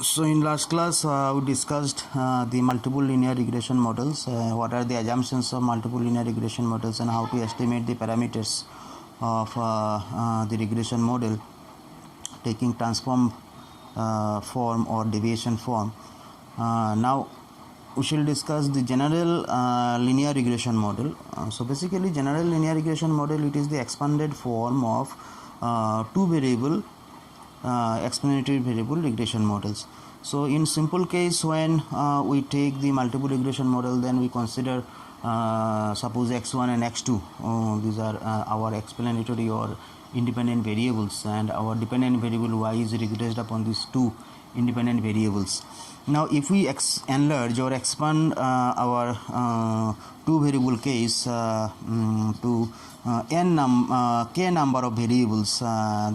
So in last class we discussed the multiple linear regression models, what are the assumptions of multiple linear regression models and how to estimate the parameters of the regression model taking transform form or deviation form. Now we shall discuss the general linear regression model. So basically general linear regression model, it is the expanded form of two variable explanatory variable regression models. So in simple case, when we take the multiple regression model, then we consider suppose x1 and x2, these are our explanatory or independent variables, and our dependent variable y is regressed upon these two independent variables. Now if we enlarge or expand our two variable case to k number of variables,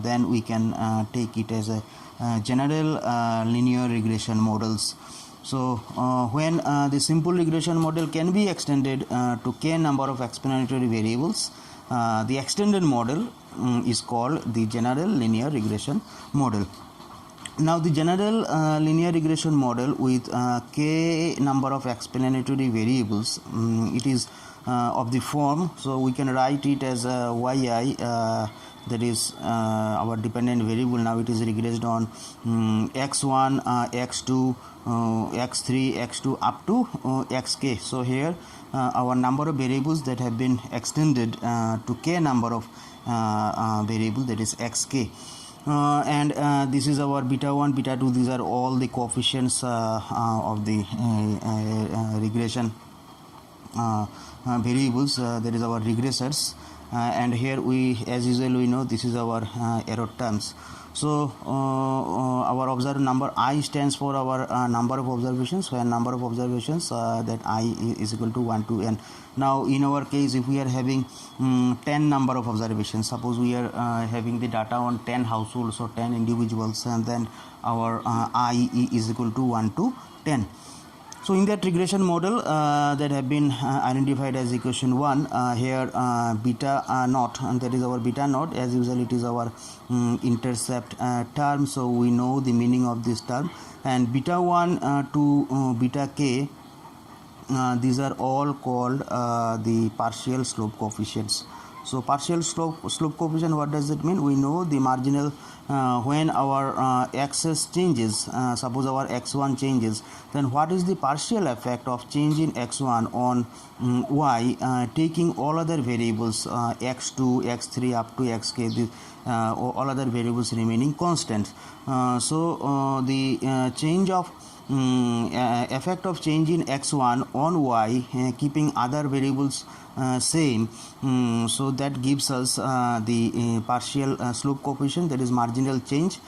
then we can take it as a general linear regression models. So when the simple regression model can be extended to k number of explanatory variables, the extended model is called the general linear regression model. Now the general linear regression model with k number of explanatory variables, it is of the form, so we can write it as yi, that is our dependent variable. Now it is regressed on x1, x2, x3, x2 up to xk. So here our number of variables that have been extended to k number of variable, that is xk. And this is our beta 1, beta 2, these are all the coefficients of the regression variables, that is our regressors, and here we, as usual, we know this is our error terms. So our observed number I stands for our number of observations, where number of observations that I is equal to 1 to n. Now in our case, if we are having 10 number of observations, suppose we are having the data on 10 households or 10 individuals, and then our I is equal to 1 to 10. So in that regression model that have been identified as equation 1, here beta naught, and that is our beta naught, as usual it is our intercept term, so we know the meaning of this term, and beta 1 to beta k, these are all called the partial slope coefficients. So partial slope coefficient, what does it mean? We know the marginal when our axis changes, suppose our x1 changes, then what is the partial effect of change in x1 on y, taking all other variables x2, x3 up to xk, all other variables remaining constant. So the change of effect of change in x1 on y, keeping other variables same, so that gives us the partial slope coefficient, that is marginal change.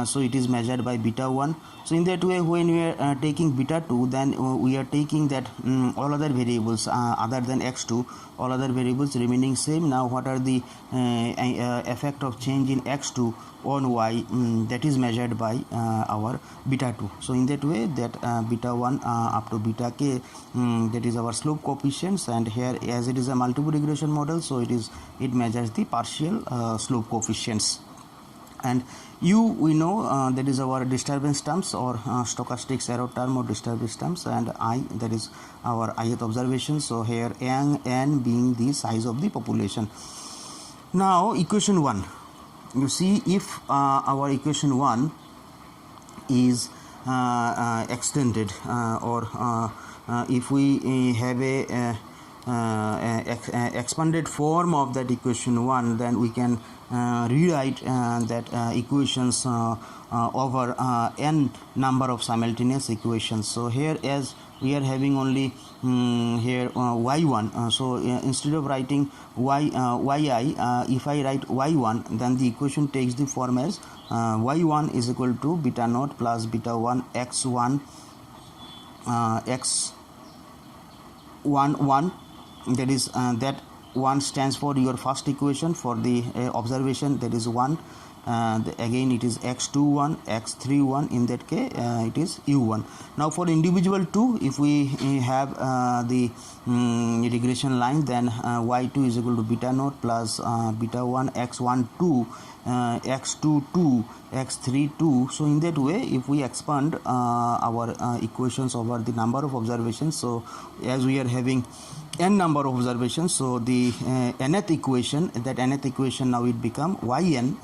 So it is measured by beta 1. So in that way, when we are taking beta 2, then we are taking that all other variables other than x2, all other variables remaining same. Now what are the effect of change in x2 on y, that is measured by our beta 2. So in that way, that beta 1 up to beta k, that is our slope coefficients, and here as it is a multiple regression model, so it measures the partial slope coefficients. And u, we know that is our disturbance terms or stochastic error term or disturbance terms, and I, that is our ith observation. So here n being the size of the population. Now equation 1, you see, if our equation 1 is extended or if we have a expanded form of that equation 1, then we can rewrite that equations over n number of simultaneous equations. So here, as we are having only here y1, so instead of writing yi, if I write y1, then the equation takes the form as y1 is equal to beta naught plus beta 1 x1 x11, that is that 1 stands for your first equation for the observation, that is 1, again it is x21, x31, in that case it is u1. Now for individual 2, if we have the regression line, then y2 is equal to beta naught plus beta 1 x12 x2 2, x3 2. So in that way, if we expand our equations over the number of observations, so as we are having n number of observations, so the nth equation, that nth equation now it become yn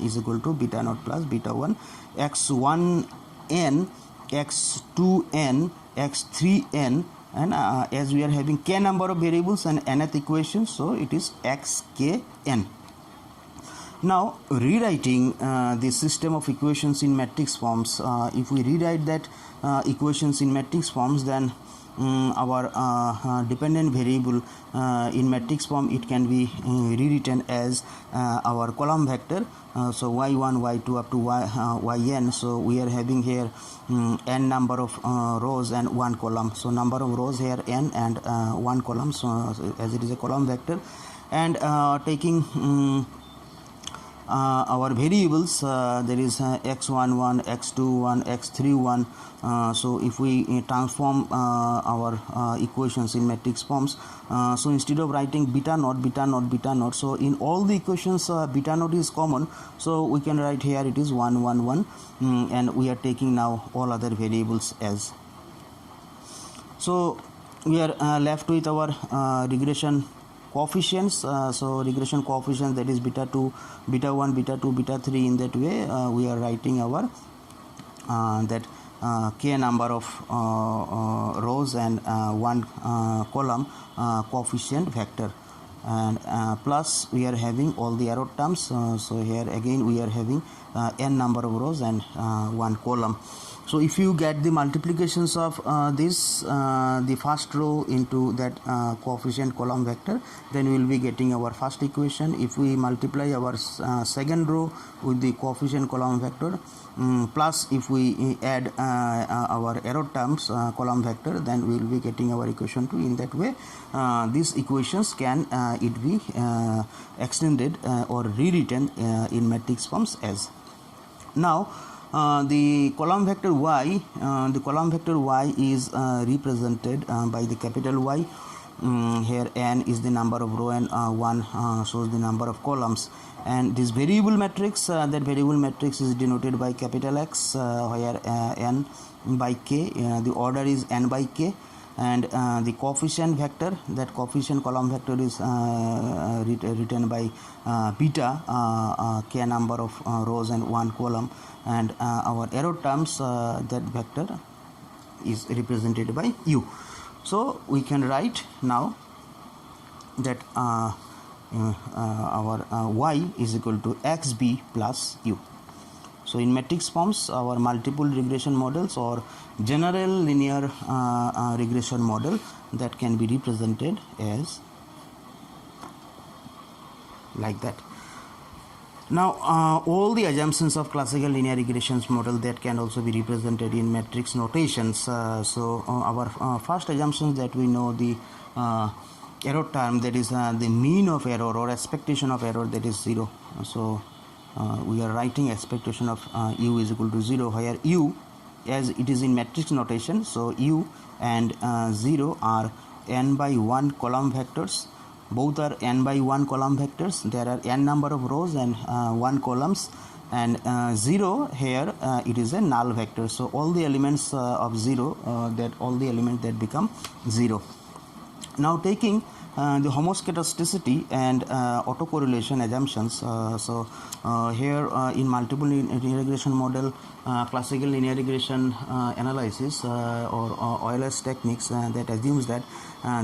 is equal to beta naught plus beta 1 x1n x2n x3n, and as we are having k number of variables and nth equation, so it is xkn. Now rewriting the system of equations in matrix forms, if we rewrite that equations in matrix forms, then our dependent variable in matrix form, it can be rewritten as our column vector, so y1 y2 up to yn. So we are having here n number of rows and one column, so number of rows here n and one column, so as it is a column vector, and taking our variables, there is x11 x21 x31. So if we transform our equations in matrix forms, so instead of writing beta naught beta naught beta naught, so in all the equations beta naught is common, so we can write here it is 1 1 1, and we are taking now all other variables as. So we are left with our regression coefficients. So regression coefficients, that is beta 2 beta 1 beta 2 beta 3. In that way we are writing our that k number of rows and one column coefficient vector, and plus we are having all the arrow terms. So here again we are having n number of rows and one column. So if you get the multiplications of this the first row into that coefficient column vector, then we will be getting our first equation. If we multiply our second row with the coefficient column vector, plus if we add our arrow terms column vector, then we will be getting our equation 2. In that way these equations can it be extended or rewritten in matrix forms as. Now the column vector y, is represented by the capital Y. Here n is the number of row and 1 shows the number of columns, and this variable matrix, that variable matrix is denoted by capital X, where n by k, the order is n by k, and the coefficient vector, that coefficient column vector is written by beta, k number of rows and one column, and our arrow terms, that vector is represented by u. So we can write now that our y is equal to xb plus u. So in matrix forms, our multiple regression models or general linear regression model, that can be represented as like that. Now all the assumptions of classical linear regressions model, that can also be represented in matrix notations. So our first assumptions, that we know the error term, that is the mean of error or expectation of error, that is 0. So we are writing expectation of u is equal to 0, where u, as it is in matrix notation, so u and 0 are n by 1 column vectors. Both are n by 1 column vectors. There are n number of rows and 1 columns, and 0 here it is a null vector. So all the elements of 0, that all the elements that become 0. Now taking the homoscedasticity and autocorrelation assumptions. So here in multiple linear regression model, classical linear regression analysis or Euler's techniques, that assumes that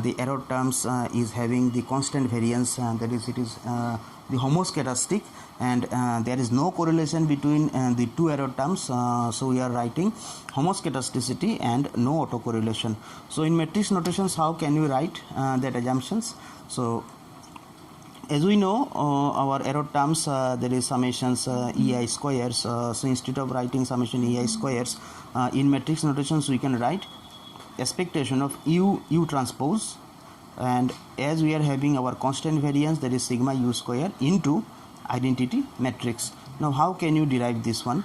the error terms is having the constant variance, that is, it is the homoscedastic, and there is no correlation between the two error terms. So we are writing homoscedasticity and no autocorrelation. So in matrix notations, how can we write that assumptions? So as we know, our error terms, there is summations ei squares. So instead of writing summation ei squares, in matrix notations we can write expectation of u transpose, and as we are having our constant variance, that is sigma u square into identity matrix. Now how can you derive this one?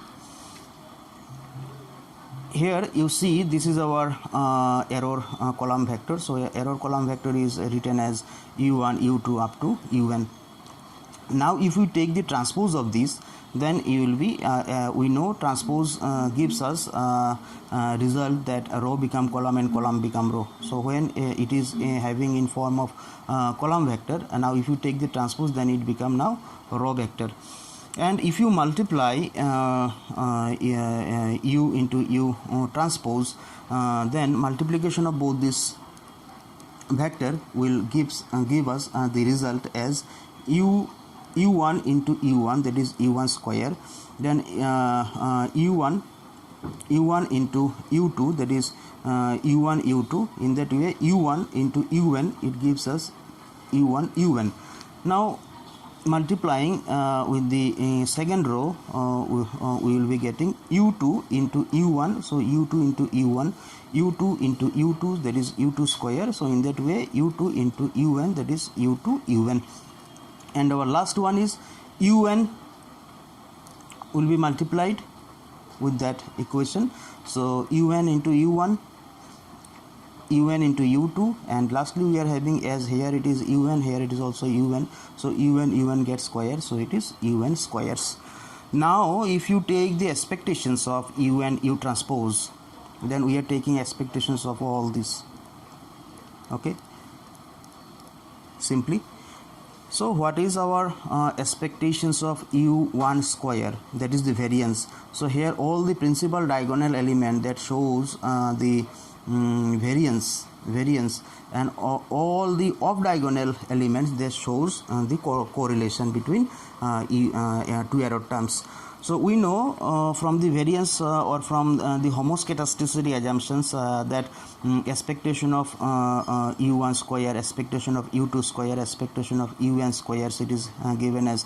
Here you see this is our error column vector. So error column vector is written as u1 u2 up to un. Now if we take the transpose of this, then you will be we know transpose gives us result that a row become column and column become row. So when it is having in form of column vector, and now if you take the transpose, then it become now row vector. And if you multiply u into u transpose, then multiplication of both this vector will give us the result as u1 into u1, that is u1 square, then u1 into u2, that is u1 u2. In that way, u1 into un, it gives us u1 un. Now multiplying with the second row, we will be getting u2 into u1, so u2 into u1, u2 into u2, that is u2 square. So in that way, u2 into un, that is u2 un. And our last one is un will be multiplied with that equation, so un into u1, un into u2, and lastly we are having, as here it is un, here it is also un, so un gets square, so it is un squares. Now if you take the expectations of un u transpose, then we are taking expectations of all this, okay, simply. So what is our expectations of u1 square? That is the variance. So here all the principal diagonal element that shows the variance, and all the off diagonal elements that shows the correlation between two error terms. So we know from the variance or from the homoscedasticity assumptions that expectation of u1 square, expectation of u2 square, expectation of un squares, it is given as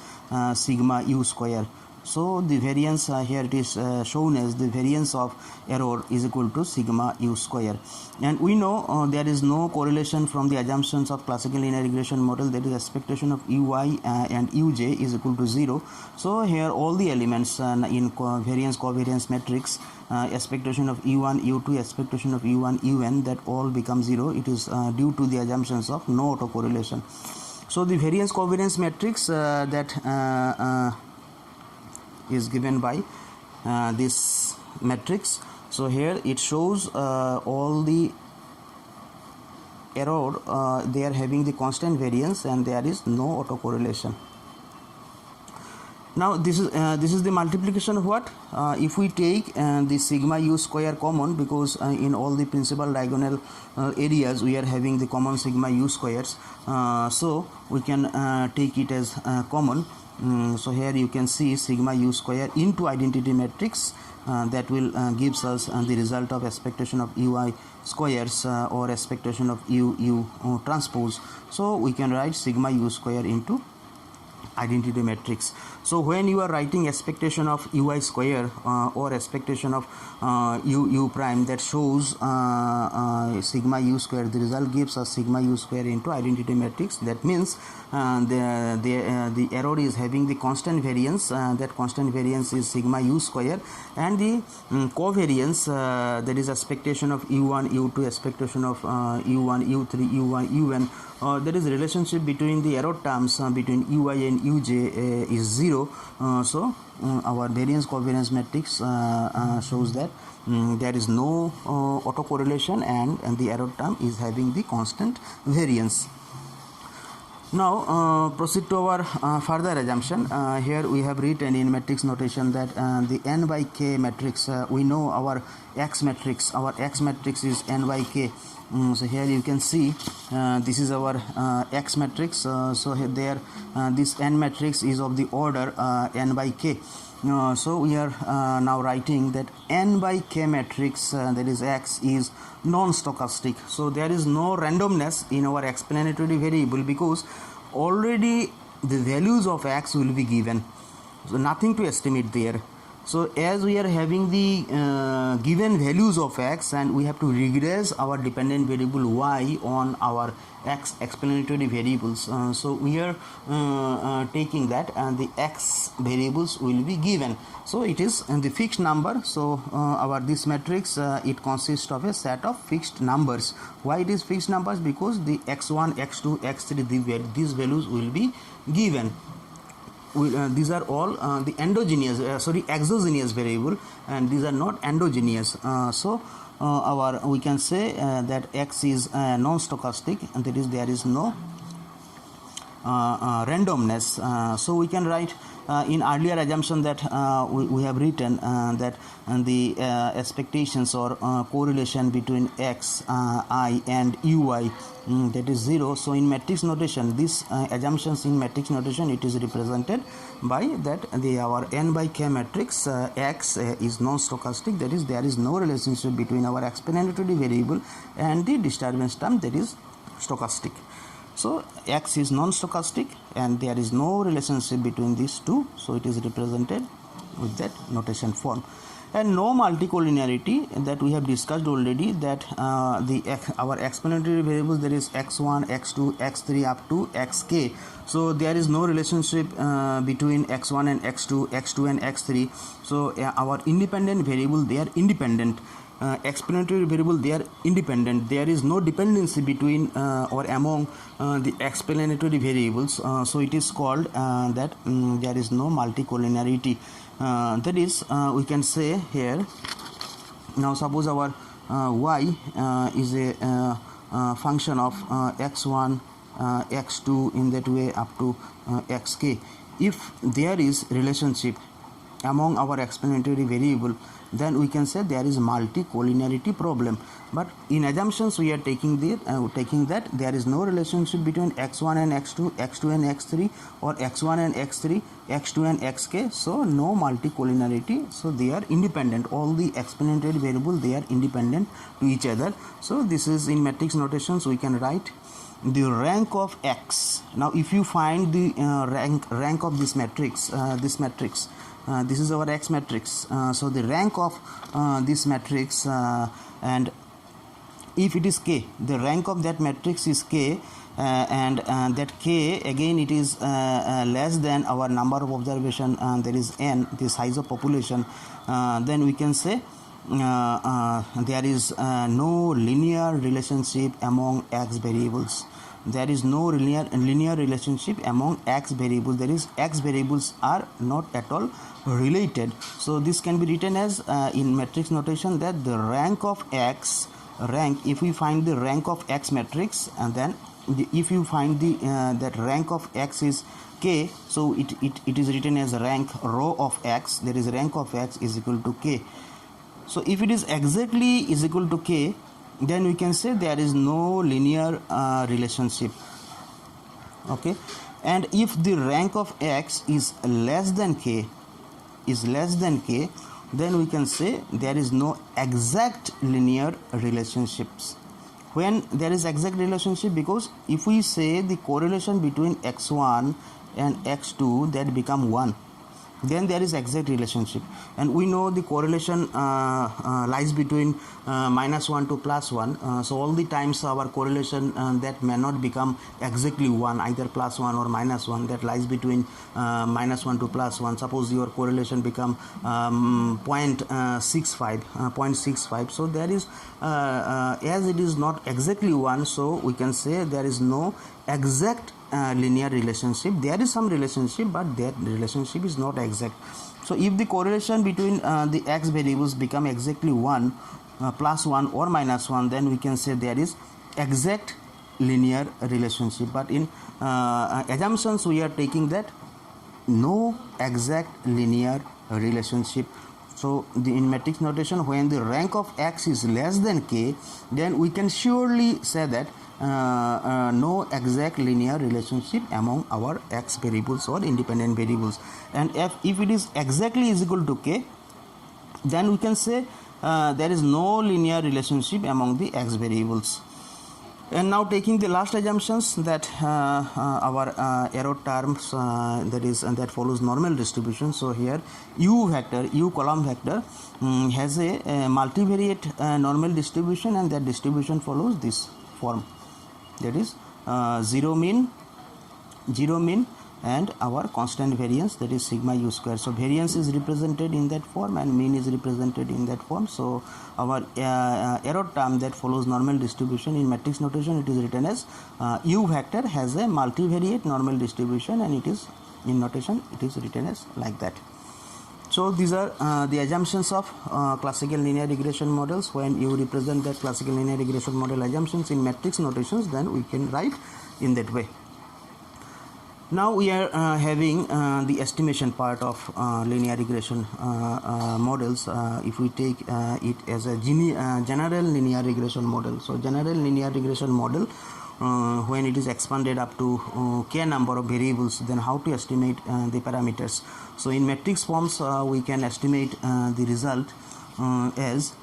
sigma u square. So the variance here it is shown as the variance of error is equal to sigma u square. And we know there is no correlation from the assumptions of classical linear regression model, that is expectation of uy and uj is equal to 0. So here all the elements in variance covariance matrix, expectation of u1 u2, expectation of u1 un, that all become 0. It is due to the assumptions of no autocorrelation. So the variance covariance matrix that is given by this matrix. So here it shows all the error, they are having the constant variance and there is no autocorrelation. Now this is the multiplication of what? If we take the sigma u square common, because in all the principal diagonal areas we are having the common sigma u squares, so we can take it as common. So here you can see sigma u square into identity matrix, that will gives us the result of expectation of ui squares or expectation of u transpose. So we can write sigma u square into identity matrix. So when you are writing expectation of ui square or expectation of u prime, that shows sigma u square, the result gives us sigma u square into identity matrix. That means the error is having the constant variance, that constant variance is sigma u square, and the covariance, that is expectation of u1 u2, expectation of u1 u3 u1 un, there is a relationship between the error terms between ui and uj is 0. So our variance covariance matrix shows that there is no autocorrelation and the error term is having the constant variance. Now proceed to our further assumption. Here we have written in matrix notation that the n by k matrix, we know our x matrix is n by k. So here you can see this is our x matrix. So here there this n matrix is of the order n by k. So we are now writing that n by k matrix, that is x, is non-stochastic. So there is no randomness in our explanatory variable, because already the values of x will be given, so nothing to estimate there. So as we are having the given values of x, and we have to regress our dependent variable y on our x explanatory variables, so we are taking that and the x variables will be given. So it is the fixed number. So our this matrix it consists of a set of fixed numbers. Why it is fixed numbers? Because the x1 x2 x3 these values will be given. these are all the exogenous variable, and these are not endogenous. We can say that x is non-stochastic, and that is there is no randomness. So we can write in earlier assumption that we have written that the expectations or correlation between x, I and ui, that is 0. So in matrix notation, these assumptions in matrix notation, it is represented by that our n by k matrix. X is non-stochastic, that is there is no relationship between our explanatory variable and the disturbance term, that is stochastic. So x is non-stochastic and there is no relationship between these two, so it is represented with that notation form. And no multicollinearity, that we have discussed already, that our explanatory variables, there is x1, x2, x3 up to xk. So there is no relationship between x1 and x2, x2 and x3. So our independent variable, they are independent. Explanatory variable, they are independent. There is no dependency between or among the explanatory variables. So it is called that there is no multicollinearity. That is, we can say here, now suppose our y is a function of x1, x2 in that way up to xk. If there is relationship among our explanatory variable, then we can say there is multicollinearity problem. But in assumptions we are taking that there is no relationship between x1 and x2, x2 and x3, or x1 and x3, x2 and xk. So no multicollinearity. So they are independent. All the explanatory variables, they are independent to each other. So this is in matrix notations we can write the rank of x. Now if you find the rank of this matrix, this is our x matrix. So the rank of this matrix, and if it is k, the rank of that matrix is k, and that k again it is less than our number of observation, there is n, the size of population, then we can say there is no linear relationship among x variables. There is no linear relationship among x variables. That is, x variables are not at all related. So this can be written as in matrix notation that the rank of x, if we find the rank of x matrix, and then if you find the that rank of x is k, so it is written as rank row of x. There is rank of x is equal to k. So if it is exactly is equal to k, then we can say there is no linear relationship. Okay, and if the rank of x is less than k, then we can say there is no exact linear relationships. When there is exact relationship, because if we say the correlation between x1 and x2, that become 1, then there is exact relationship. And we know the correlation lies between -1 to +1. So all the times our correlation that may not become exactly 1, either +1 or -1, that lies between -1 to +1. Suppose your correlation become 0.65. So there is as it is not exactly 1, so we can say there is no exact linear relationship. There is some relationship, but that relationship is not exact. So if the correlation between the x variables become exactly 1, +1 or -1, then we can say there is exact linear relationship. But in assumptions we are taking that no exact linear relationship. So in matrix notation, when the rank of x is less than k, then we can surely say that no exact linear relationship among our x variables or independent variables. And if it is exactly is equal to k, then we can say there is no linear relationship among the x variables. And now taking the last assumptions, that our error terms that follows normal distribution. So here u column vector has a multivariate normal distribution, and that distribution follows this form, that is 0 mean and our constant variance, that is sigma u square. So variance is represented in that form and mean is represented in that form. So our error term that follows normal distribution, in matrix notation it is written as u vector has a multivariate normal distribution, and it is in notation it is written as like that. So these are the assumptions of classical linear regression models. When you represent the classical linear regression model assumptions in matrix notations, then we can write in that way. Now we are having the estimation part of linear regression models. If we take it as a general linear regression model. So general linear regression model, when it is expanded up to k number of variables, then how to estimate the parameters. So in matrix forms we can estimate the result as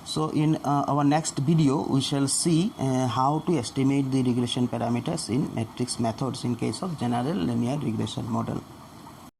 so in our next video we shall see how to estimate the regression parameters in matrix methods in case of general linear regression model.